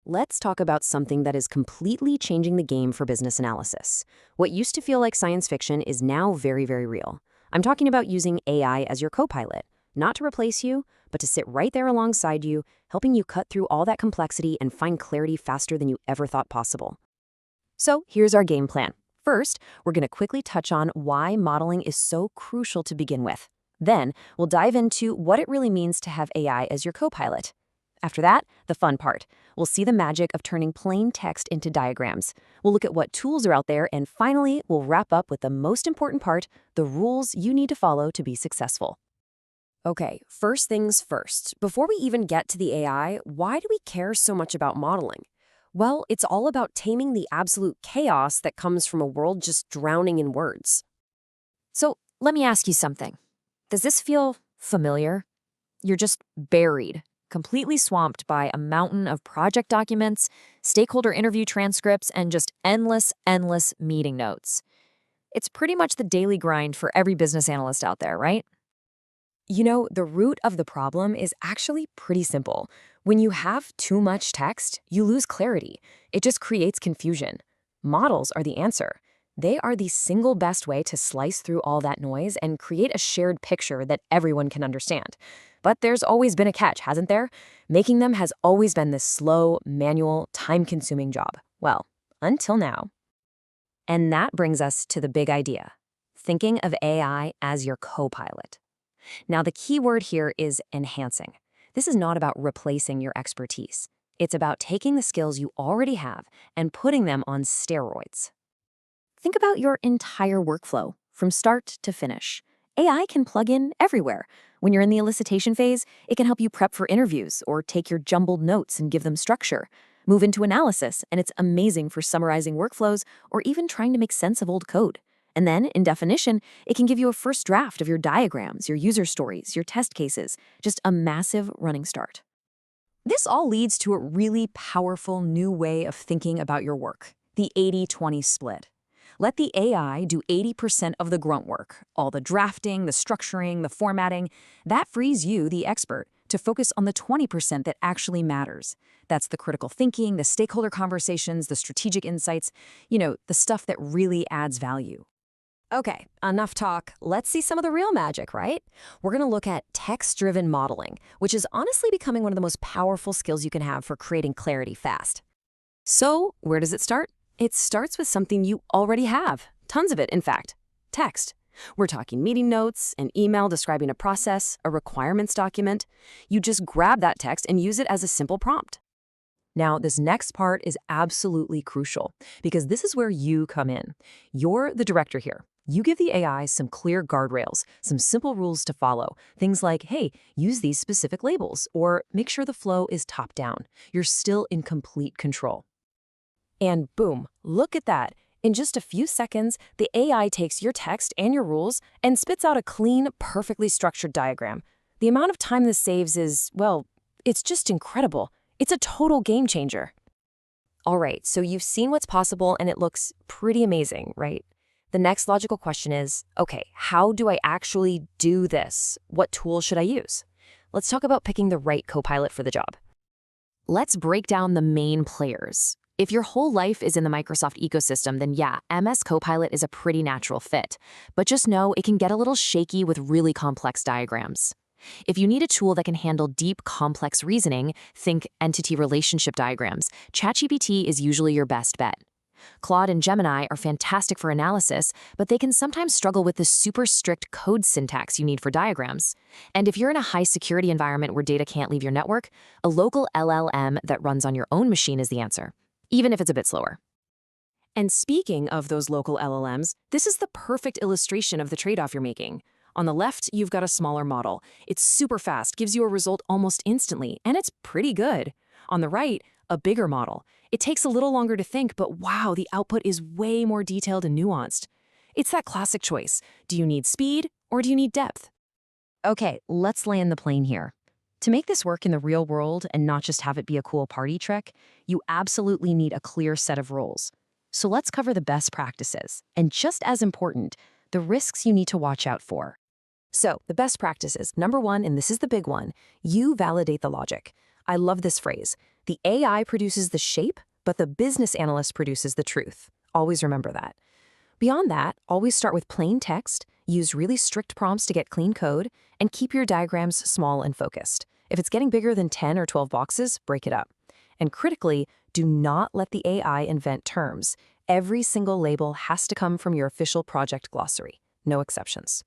Let's talk about something that is completely changing the game for business analysis. What used to feel like science fiction is now very, very real. I'm talking about using AI as your co-pilot, not to replace you, but to sit right there alongside you, helping you cut through all that complexity and find clarity faster than you ever thought possible. So here's our game plan. First, we're going to quickly touch on why modeling is so crucial to begin with. Then, we'll dive into what it really means to have AI as your co-pilot. After that, the fun part. We'll see the magic of turning plain text into diagrams. We'll look at what tools are out there, and finally, we'll wrap up with the most important part, the rules you need to follow to be successful. Okay, first things first. Before we even get to the AI, why do we care so much about modeling? Well, it's all about taming the absolute chaos that comes from a world just drowning in words. So, let me ask you something. Does this feel familiar? You're just buried, completely swamped by a mountain of project documents, stakeholder interview transcripts, and just endless meeting notes. It's pretty much the daily grind for every business analyst out there, right? You know, the root of the problem is actually pretty simple. When you have too much text, you lose clarity. It just creates confusion. Models are the answer. They are the single best way to slice through all that noise and create a shared picture that everyone can understand. But there's always been a catch, hasn't there? Making them has always been this slow, manual, time-consuming job. Well, until now. And that brings us to the big idea, thinking of AI as your co-pilot. Now, the key word here is enhancing. This is not about replacing your expertise. It's about taking the skills you already have and putting them on steroids. Think about your entire workflow, from start to finish. AI can plug in everywhere. When you're in the elicitation phase, it can help you prep for interviews or take your jumbled notes and give them structure. Move into analysis, and it's amazing for summarizing workflows or even trying to make sense of old code. And then, in definition, it can give you a first draft of your diagrams, your user stories, your test cases, just a massive running start. This all leads to a really powerful new way of thinking about your work, the 80-20 split. Let the AI do 80% of the grunt work, all the drafting, the structuring, the formatting. That frees you, the expert, to focus on the 20% that actually matters. That's the critical thinking, the stakeholder conversations, the strategic insights, the stuff that really adds value. Okay, enough talk. Let's see some of the real magic, right? We're going to look at text-driven modeling, which is honestly becoming one of the most powerful skills you can have for creating clarity fast. So, where does it start? It starts with something you already have. Tons of it, in fact. Text. We're talking meeting notes, an email describing a process, a requirements document. You just grab that text and use it as a simple prompt. Now, this next part is absolutely crucial because this is where you come in. You're the director here. You give the AI some clear guardrails, some simple rules to follow. Things like, hey, use these specific labels, or make sure the flow is top down. You're still in complete control. And boom, look at that. In just a few seconds, the AI takes your text and your rules and spits out a clean, perfectly structured diagram. The amount of time this saves is, well, it's just incredible. It's a total game changer. All right, so you've seen what's possible and it looks pretty amazing, right? The next logical question is, okay, how do I actually do this? What tool should I use? Let's talk about picking the right co-pilot for the job. Let's break down the main players. If your whole life is in the Microsoft ecosystem, then yeah, MS Copilot is a pretty natural fit. But just know it can get a little shaky with really complex diagrams. If you need a tool that can handle deep, complex reasoning, think entity relationship diagrams, ChatGPT is usually your best bet. Claude and Gemini are fantastic for analysis, but they can sometimes struggle with the super strict code syntax you need for diagrams. And if you're in a high-security environment where data can't leave your network, a local LLM that runs on your own machine is the answer, even if it's a bit slower. And speaking of those local LLMs, this is the perfect illustration of the trade-off you're making. On the left, you've got a smaller model. It's super fast, gives you a result almost instantly, and it's pretty good. On the right, a bigger model. It takes a little longer to think, but wow, the output is way more detailed and nuanced. It's that classic choice. Do you need speed or do you need depth? Okay, let's land the plane here. To make this work in the real world and not just have it be a cool party trick, you absolutely need a clear set of rules. So let's cover the best practices, and just as important, the risks you need to watch out for. So, the best practices. Number one, and this is the big one, you validate the logic. I love this phrase. The AI produces the shape, but the business analyst produces the truth. Always remember that. Beyond that, always start with plain text, use really strict prompts to get clean code, and keep your diagrams small and focused. If it's getting bigger than 10 or 12 boxes, break it up. And critically, do not let the AI invent terms. Every single label has to come from your official project glossary. No exceptions.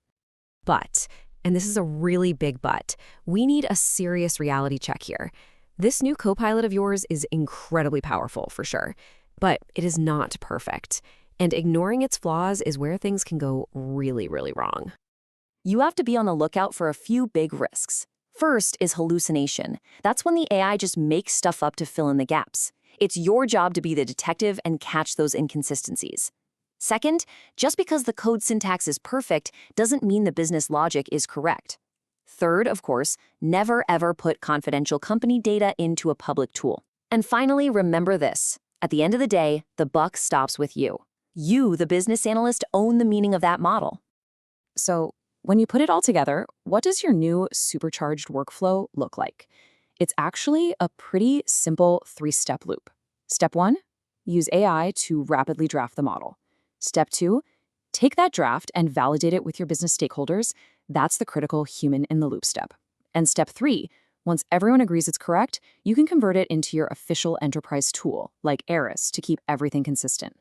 But, and this is a really big but, we need a serious reality check here. This new Copilot of yours is incredibly powerful, for sure, but it is not perfect. And ignoring its flaws is where things can go really, really wrong. You have to be on the lookout for a few big risks. First is hallucination. That's when the AI just makes stuff up to fill in the gaps. It's your job to be the detective and catch those inconsistencies. Second, just because the code syntax is perfect doesn't mean the business logic is correct. Third, of course, never ever put confidential company data into a public tool. And finally, remember this. At the end of the day, the buck stops with you. You, the business analyst, own the meaning of that model. So, when you put it all together, what does your new supercharged workflow look like? It's actually a pretty simple 3-step loop. Step 1, use AI to rapidly draft the model. Step 2, take that draft and validate it with your business stakeholders. That's the critical human-in-the-loop step. And step 3, once everyone agrees it's correct, you can convert it into your official enterprise tool, like Eris, to keep everything consistent.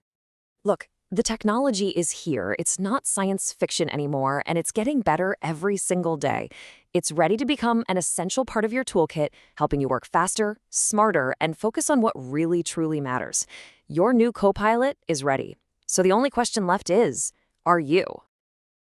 Look, the technology is here. It's not science fiction anymore, and it's getting better every single day. It's ready to become an essential part of your toolkit, helping you work faster, smarter, and focus on what really truly matters. Your new Copilot is ready. So the only question left is, are you?